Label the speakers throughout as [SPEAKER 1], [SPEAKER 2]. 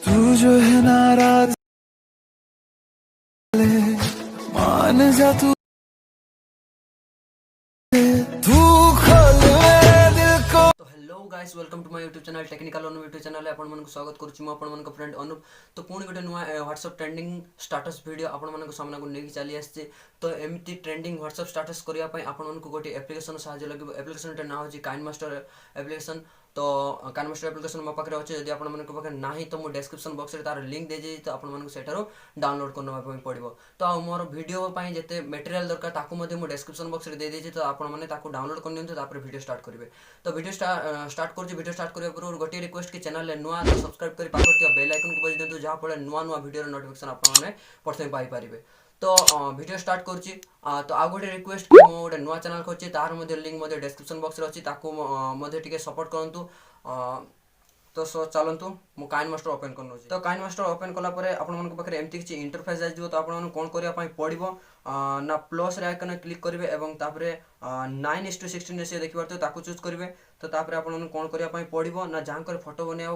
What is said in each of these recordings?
[SPEAKER 1] तू जो है नाराज मान जा तू तू खोल मेरे दिल को।
[SPEAKER 2] तो hello guys, welcome to my YouTube channel technical Anu YouTube channel आपण मन को स्वागत करूँ मु आपण मन को फ्रेंड अनु। तो पुणी गोटे नुआ व्हाट्सएप ट्रेंडिंग स्टाटस वीडियो आपण मन को सामना को लेके चली आसी। तो एमती ट्रेंडिंग व्हाट्सएप स्टाटस करिया पई आपण मन को गोटे एप्लिकेशन साहाय्य लगे। एप्लिकेशन टे नाम होची काइन मास्टर एप्लिकेशन। तो काइन मास्टर एप्लिकेशन मो पाखरे अछि। यदि आपण मन को पाखरे नाही तो मो डिस्क्रिप्शन बॉक्स रे तार लिंक दे जे, तो आपण मन को सेठारो डाउनलोड करनवा पई पड़िबो। तो आ मोर वीडियो पई जते मटेरियल दरकार ताकू मध्ये मो डिस्क्रिप्शन बॉक्स रे दे दे जे, तो आपण माने ताकू डाउनलोड कर नियंतु, तापर वीडियो स्टार्ट करिवे। तो वीडियो स्टार्ट कर वीडियो स्टार्ट करने पूर्व गोटे रिक्वेस्ट कि चैनल नुआ तो सब्सक्राइब कर पाखर बेल आइकन को बजाई दिंतु, जहाँ फल नुआ नुआ वीडियो नोटिफिकेशन आपने प्रथम पाइपर। तो वीडियो स्टार्ट करुच्ची। तो आ गोटे रिक्वेस्ट कि मो गोटे नुआ चैनल खोची, तार लिंक डिस्क्रिप्शन बॉक्स रे अच्छी, ताकू सपोर्ट करूँ। तो चलतु मु काइन मास्टर ओपन कर। तो काइन मास्टर ओपन कला परे आपण मन पाखे एमती किसी इंटरफेस आइज। तो आपण कौन करने पड़ो ना प्लस रे आइकन क्लिक करेंगे और तापरे 9:16 रेशियो देखि पारते ताकू चूज करेंगे। तो तापरे आपण कौन करने पड़ो ना जहाँ फोटो बना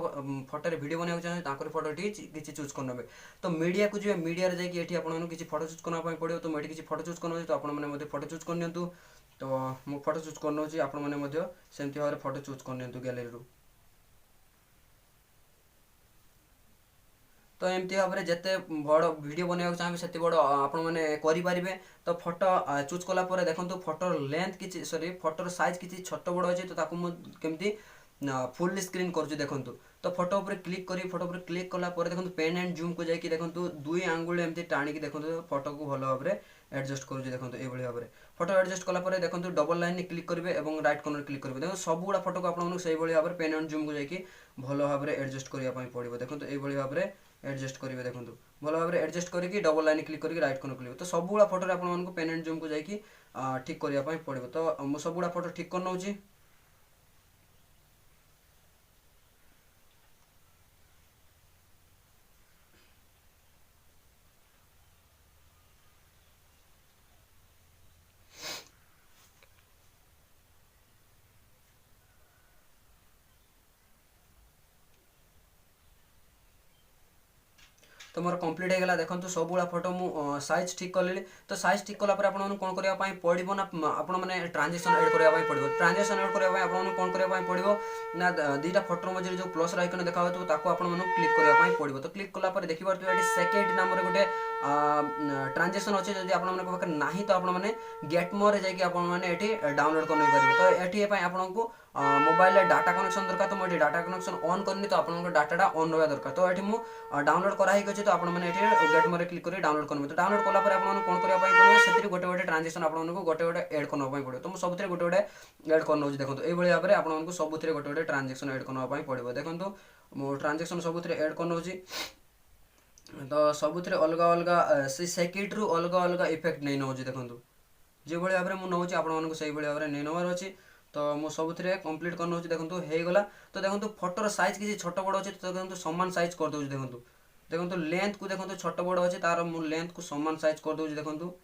[SPEAKER 2] फोटो वीडियो बनाया चाहिए फोटो किसी चूज करने। तो मीडिया को जी मीडिया रे जाकि एठी आपण किसी फोटो चूज करना पड़ो। तो मुझे किसी फोटो चूज करना, तो आपण फोटो चूज कर नियंतु। तो मु फोटो चूज कर आपण सेमती भाव फोटो चूज कर नियंतु गैलरी रू। तो एमती भाव में जिते बड़ वीडियो बनवाक चाहिए से बड़ आपण मैंने करें। तो फोटो चूज कलापर देखो फोटोर लेंथ कि सॉरी फोटोर साइज किसी छोट बड़ अच्छे। तो केमती फुल स्क्रीन कर देखूँ। तो फोटो पर क्लिक करी फोटो पर क्लिक कलापर देखो पेन एंड जूम को जाकि देखो दुई आंगुल एमती टाणिकी देखो फोटो को भल भाव में एडजस्ट करुँच। देखो ये भाव में फोटो एडजस्ट कलापर देखो डबल लाइन क्लिक करेंगे और राइट कर्नर क्लिक करेंगे। देखो सबुड़ा फोटो को आपको से भाव में पेन एंड जूम को जाकि भल भाव में एडजस्ट करने पड़ो। देखो ये भाव में एडजस्ट करेंगे। देखो भल भाव में एडजस्ट करके डबल लाइन क्लिक करके राइट कर्नर क्लिक। तो सबुड़ा फोटो आपको पेन एंड जूम को जाकि ठीक करने पड़ो। तो मु सबुड़ा फोटो ठीक कर नौची। तो मोर कंप्लीट हो गला। देखो सबुला फोटो मु साइज ठीक कले। तो साइज ठीक कला कौन करने पड़ो ना आपण मैंने ट्रांजेक्शन एड करने पड़ो। ट्रांजेक्शन एड करने आपको कौन करने पड़ो ना दुईटा फोटो मझे जो प्लस आइकन देखा क्लिक करने पड़ो। तो क्लिक कलापर देखिए सेकेंड नाम गोटे ट्रांजेक्शन अच्छे। जब आप ना तो आपने गेट मोर जाकि डाउनलोड कर पारे। तो ये आपको मोबाइल डाटा कनेक्शन दरकार। तो मुझे डाटा कनेक्शन ऑन करनी। तो आपको डाटा ऑन रहा दरकार। तो ये मुझे डाउनलोड कराई अच्छे। तो आपने गेट मोर क्लिक कर डाउनलोड करेंगे। तो डाउनलोड कलापर आपको कौन करने पड़ो से गोटे गोटे ट्रांजेक्शन आपको गोटे गोटे एड करने पड़ो। तो मुझे सब गोटे गोटे एड कर नौची। देखो ये भाव में आपको सब गोटे गोटे ट्रांजेक्शन एड करने पड़ो। देखो मो ट्रांजेक्शन सब एड कर नौची। तो सबुथ अलग अलग से सेकेंड रु अलग अलग इफेक्ट नहीं नौ। देखो जो भाव में मुझे आपको से भाव में नहीं नवार अच्छी। तो मुझे सबुथ कंप्लीट कर नौची। देखो हो गला। तो देखो फोटोर साइज किसी छोट बड़ अच्छे। तो देखो सामान साइज कर दूँ। देखो देखो लेंथ को देखो छोट बड़ अच्छे तार मु लेंथ को सामान साइज कर दूँ। देखो तो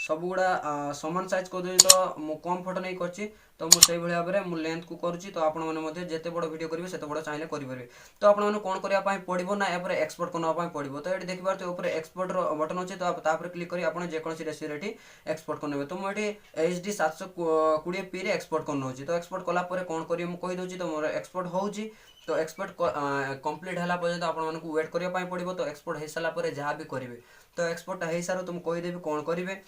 [SPEAKER 2] सबुगुड़ा सामान साइज कर दूँ। तो मु कम फोटो नहीं कर। तो मुझे भाव में लेंथ को करुच्ची। तो आपने जिते बड़ वीडियो करेंगे से बड़ चाहिए करेंगे। तो आपने कौन करने पड़ो ना या एक्सपोर्ट करना पड़ो। तो ये देखिए तो एक्सपोर्ट बटन अच्छे। तो आप क्लिक कर आप जेकोसी रेशियो एक्सपोर्ट करने। तो मुझे HD 720p एक्सपोर्ट कर नौची। तो एक्सपोर्ट कलापर कौन करेंगे मुझे कहीदे। तो मोर एक्सपोर्ट होची। तो एक्सपोर्ट कंप्लीट है पर्यटन आपको वेट करने पड़ो। तो एक्सपोर्ट हो सारापर जहाँ भी करेंगे। तो एक्सपोर्ट हो सारू तुम कहीदेवी कौन करेंगे।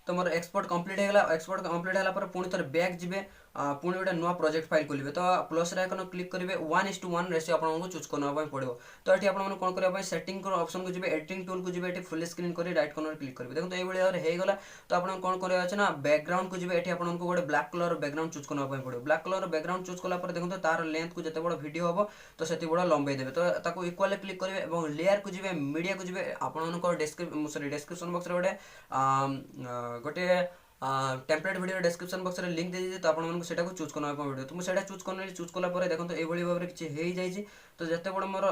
[SPEAKER 2] तो मोर एक्सपोर्ट कंप्लीट होगा। एक्सपोर्ट कंप्लीट होगा पुणी थे बैक जी पुणी गोटे नुआ प्रोजेक्ट फाइल खोलेंगे। तो प्लस आइकन क्लिक करेंगे 1:1 रेशियो आपको चूज करना पड़ो। तो ये आपको कौन करने सेटिंग ऑप्शन को जी एडिटिंग टूल को जी फुल स्क्रीन कर राइट कर्नर क्लिक करेंगे। देखो ये भाव में होगा। तो आपको कौन करना अच्छे ना बैकग्राउंड को जी आपको गोटे ब्लैक कलर बैकग्राउंड चूज करना पड़ो। ब्लैक कलर बैकग्राउंड चूज कलापर देखो तार लेंथ को जिते बड़ वीडियो हम तो से बड़ लंबाई देवे। तो इक्वाली क्लिक करेंगे और लेयर को जी मीडिया को जी आपको डिस्क्रिप्शन बॉक्स गोटे गोटे टेम्पलेट वीडियो डिस्क्रिप्शन बॉक्स रे लिंक दे दीजिए। तो आपको चूज करना पड़ो। तो मुझे चूज करने चूज कलापर देखो तो ये भाव में किसी हो जाए। तो जिते बड़ मोर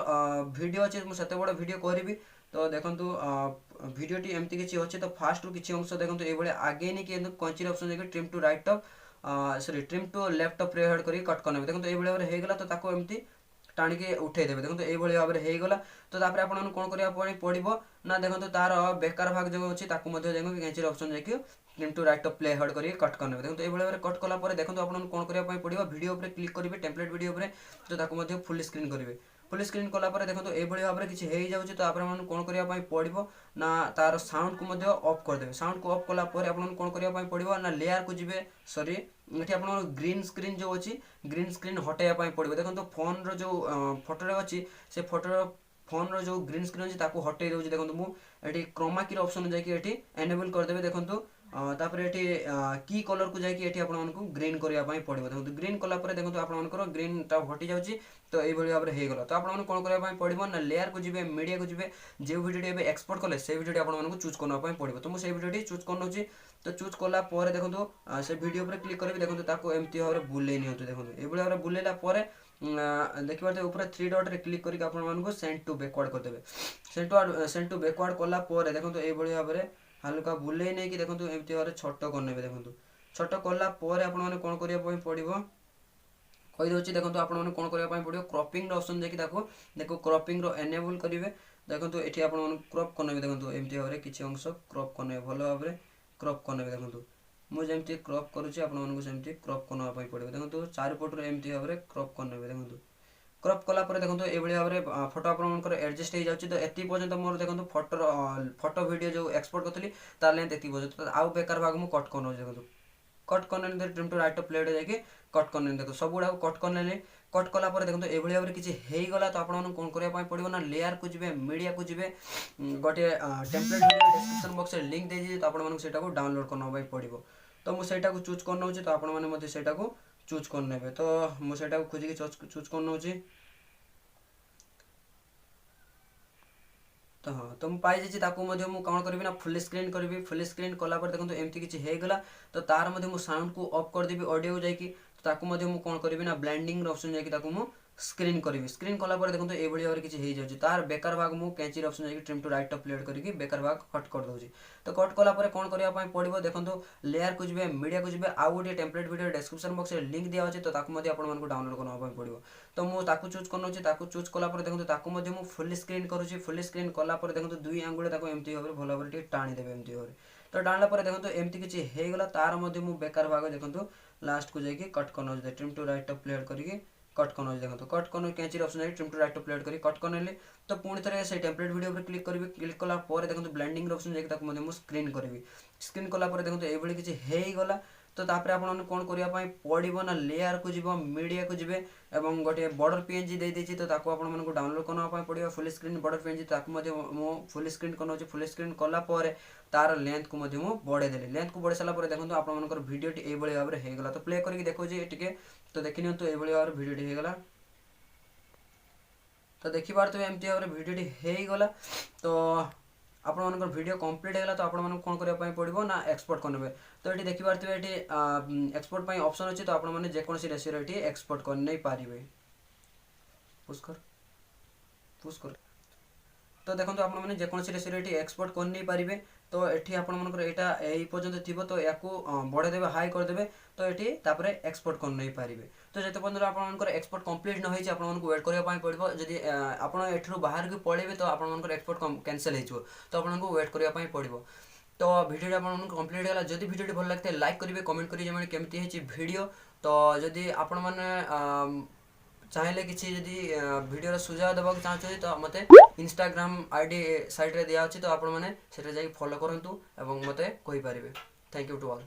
[SPEAKER 2] वीडियो अच्छे मुझे बड़ वीडियो करी। तो देखो वीडियो टी एमती किसी अच्छे। तो फास्ट रु किसी अंश देखो ये आगे नहीं कि कंची ऑप्शन देखिए trim to right up sorry trim to left play head करी कट करने देखो ये भाव में होगा तो ताको एमती टाणिकी उठे देवे देखो ये भाव में होगा तो तापर आपको कौन करा पड़ो ना देखो तार बेकार भाग जो अच्छी कैंची ऑप्शन जाकि trim to right play head करी कट करने देखो ये भाव में कट कला देखो आपको कौन करा पड़ो वीडियो क्लिक करेंगे टेम्पलेट वीडियो तो ताको फुल स्क्रीन करेंगे फुल स्क्रीन कला देखो ये भाव में किसी हो जाऊँगी तो आप कौन करा पड़ो ना तार साउंड को ऑफ करदे साउंड को ऑफ कला आपको कौन करा पड़ो ना लेयर को जी सॉरी ये आप ग्रीन स्क्रीन जो अच्छी ग्रीन स्क्रीन हटाइवाई पड़ो देखो फोन रो फोटो अच्छी से फोटो फोन रो जो ग्रीन स्क्रीन अच्छी हटाई दूसरी देखो मुझे क्रोमा की ऑप्शन जाकि एनेबल करदेवे देखो तापर ये की कलर को जाकि आपको ग्रीन करने पड़ो देखो ग्रीन कला देखो आप ग्रीन हटि जाऊँगी तो ये भाव में होगा तो आपको कौन करा पड़ो ना लेयर को जी मीडिया को जी जो वीडियो एक्सपोर्ट कले से वीडियो आपको चूज करने पड़ो तो मुझे वीडियो चूज कर तो चूज कला देखो से वीडियो पर क्लिक करेंगे देखो ताको एमती भाव में बुले नि देखो ये भाव में बुलेला देखिए ऊपर 3 डॉट रे क्लिक करके आपको सेंड टू बैकवर्ड करदेवे सेंड टू बैकवर्ड कला देखो ये भाव में हल्का बुले नहीं कि देखो एमती भाव में छोट करने देखो छोट कला आपने कौन करा पड़ो कही दूसरी देखो आपने कौन करा पड़ो क्रॉपिंग ऑप्शन जाकि देखो क्रॉपिंग रो एनेबल करेंगे देखो ये आप क्रॉप करने देखो एमती भाव में किसी अंश क्रॉप करने भल भाव में क्रॉप करने देखो मुझे क्रॉप करुँच आपमती क्रॉप करने पड़ो देखो चारिपटर एमती भाव में क्रॉप करने देखो क्रॉप कला देखो ये भाव में फोटो आप एडजस्ट हो जाए तो ये पर्यंत मोर देखो फोटो वीडियो जो एक्सपोर्ट करी तार लेंथ ये पर्यंत आउ बेकार भाग मुझे कट कर देखो कट करने ट्रिम टू राइट प्लेट जाकि कट करने देखो सब गुड़ा कट करने कट कला देखो ये भाव में किसी होगा तो आपको कौन करा पड़ो ना लेयर को जी मीडिया को जी गोटे टेम्पलेट वीडियो डिस्क्रिप्शन बॉक्स में लिंक दे तो आपको डाउनलोड करने पड़ो तो मुझे चूज कर नौ तो आपको चूज करने तो मुझे खोजिकी चूज कर नौ तो हाँ तो मुझे पाई मुझे कौन करी ना फुल स्क्रीन करी फुल स्क्रीन कला देखो एमती किसी होगा तो तार मुझे साउंड को ऑफ करदेवी ऑडियो जाकि ताकू मुझे कौन करी ना ब्लेंडिंग ऑप्शन जाकि स्क्रीन करी स्क्रीन कला देखो ये भाव में किसी हो जाए तार बेकार भाग मुझे कैंची ऑप्शन जाकि ट्रिम टू राइट प्लेट करके बेकार भाग कट कर दूसरी तो कट कला कौन करा पड़ो देखो लेयर को जी मीडिया को जी आउ गोटे टेम्पलेट वीडियो डिस्क्रिप्शन बॉक्स में लिंक दिया अच्छे तो आपको डाउनलोड करने पड़ो तो मुझे चूज कर नौ चूज कला देखो मुझे फुल स्क्रीन करुँची फुल स्क्रीन कला देखो 2 आंगुल एमती भाव में भल भाव टाणीदेवे एमती भाव में तो टाणला देखो एमती किसी होगा तार मुझे बेकार भाग देखो लास्ट को जाकि कट कर ट्रिम टू राइट प्लेट करके कट करना देखो कट कर कैंची ऑप्शन है ट्रिम टू राइट प्लेट करी कट करने तो पुणी थे से टेम्पलेट वीडियो पर क्लिक करी क्लिक कला देखो ब्लेंडिंग ऑप्शन जाकि स्क्रीन करी स्क्रीन कला देखो ये किसी होगा तो तापर आपन कौन करिया पई पड़िबो ना लेयर को जीवो मीडिया को जीवे एवं गोटे बॉर्डर पीएनजी दे देछि तो ताको आपन मानको डाउनलोड करना पई पड़िबो फुल स्क्रीन बॉर्डर पीएनजी ताको मध्ये मो फुल स्क्रीन करनो फुल स्क्रीन कला परे तार लेंथ को मध्ये मो बढ़े देले लेंथ को बढ़े सला परे देखंतु आपन मानकर वीडियो टी ए बळे भाबरे हे गेला तो प्ले करके देखो जे टिके तो देखिनियो तो ए बळे भाबरे वीडियो टी हे गेला तो देखि पारतबे एमटी भाबरे वीडियो टी हे गेला तो आपण मानकर वीडियो कंप्लीट हैला तो आपण मानको कोन करिया पई पड़िबो ना एक्सपोर्ट करनेबे तो एटी देखि पारतबे एटी एक्सपोर्ट पई ऑप्शन अछि तो आपण माने जे कोनसी रेशियो एटी एक्सपोर्ट कर नै पारिबे पुश कर तो देखंतु आपण माने जे कोनसी रेशियो एटी एक्सपोर्ट कर नै पारिबे तो एठी आपण मानकर एटा एई पर्यंत थिबो तो याकू बढ़े देबे हाई कर देबे तो एठी तापरे एक्सपोर्ट कर नै पारिबे तो जते पर्यंत आपण मानकर एक्सपोर्ट कंप्लीट न होइछि आपण मानको वेट करिया पई पड़िबो जदि आपण एठरू बाहर के पळेबे तो आपण मानकर एक्सपोर्ट कैंसिल हेइछो तो आपण मानको वेट करिया पई पड़िबो तो वीडियो आपण मानको कंप्लीट होला जदि वीडियो भल लागते लाइक करिवे कमेंट करिवे जे केमति हेछि वीडियो तो जदि आपण माने चाहे किसी जदि वीडियो सुझाव देवाक चाहते तो मते इंस्टाग्राम आईडी साइट रे दिया अछि तो आपण माने सेटा जाई फॉलो करंतु एवं मते कहि पारिबे थैंक यू टू ऑल।